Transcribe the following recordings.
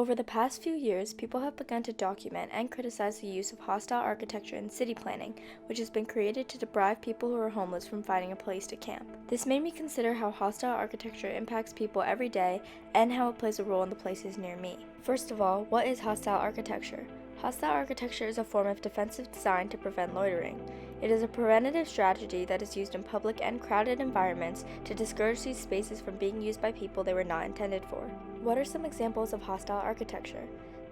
Over the past few years, people have begun to document and criticize the use of hostile architecture in city planning, which has been created to deprive people who are homeless from finding a place to camp. This made me consider how hostile architecture impacts people every day and how it plays a role in the places near me. First of all, what is hostile architecture? Hostile architecture is a form of defensive design to prevent loitering. It is a preventative strategy that is used in public and crowded environments to discourage these spaces from being used by people they were not intended for. What are some examples of hostile architecture?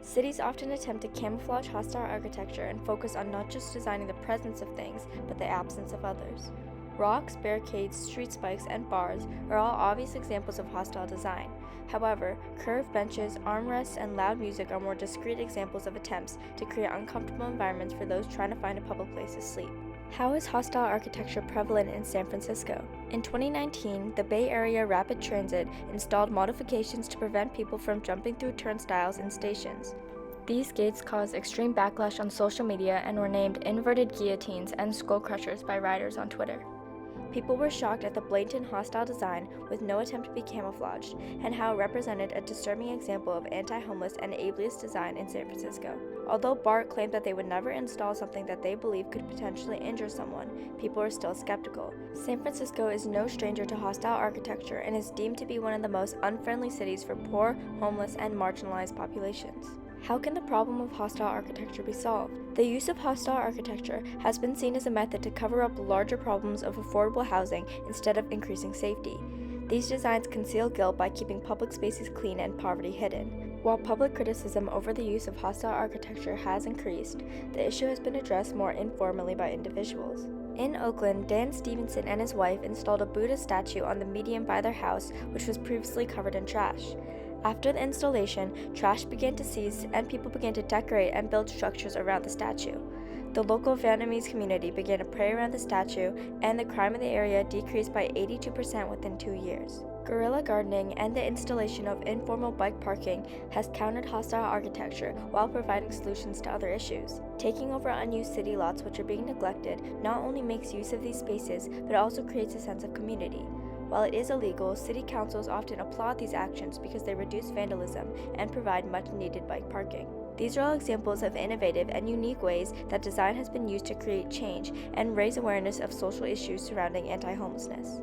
Cities often attempt to camouflage hostile architecture and focus on not just designing the presence of things, but the absence of others. Rocks, barricades, street spikes, and bars are all obvious examples of hostile design. However, curved benches, armrests, and loud music are more discrete examples of attempts to create uncomfortable environments for those trying to find a public place to sleep. How is hostile architecture prevalent in San Francisco? In 2019, the Bay Area Rapid Transit installed modifications to prevent people from jumping through turnstiles in stations. These gates caused extreme backlash on social media and were named inverted guillotines and skull crushers by riders on Twitter. People were shocked at the blatant hostile design with no attempt to be camouflaged, and how it represented a disturbing example of anti-homeless and ableist design in San Francisco. Although BART claimed that they would never install something that they believe could potentially injure someone, people are still skeptical. San Francisco is no stranger to hostile architecture and is deemed to be one of the most unfriendly cities for poor, homeless, and marginalized populations. How can the problem of hostile architecture be solved? The use of hostile architecture has been seen as a method to cover up larger problems of affordable housing instead of increasing safety. These designs conceal guilt by keeping public spaces clean and poverty hidden. While public criticism over the use of hostile architecture has increased, the issue has been addressed more informally by individuals. In Oakland, Dan Stevenson and his wife installed a Buddha statue on the median by their house, which was previously covered in trash. After the installation, trash began to cease and people began to decorate and build structures around the statue. The local Vietnamese community began to pray around the statue, and the crime in the area decreased by 82% within 2 years. Guerrilla gardening and the installation of informal bike parking has countered hostile architecture while providing solutions to other issues. Taking over unused city lots which are being neglected not only makes use of these spaces, but also creates a sense of community. While it is illegal, city councils often applaud these actions because they reduce vandalism and provide much-needed bike parking. These are all examples of innovative and unique ways that design has been used to create change and raise awareness of social issues surrounding anti-homelessness.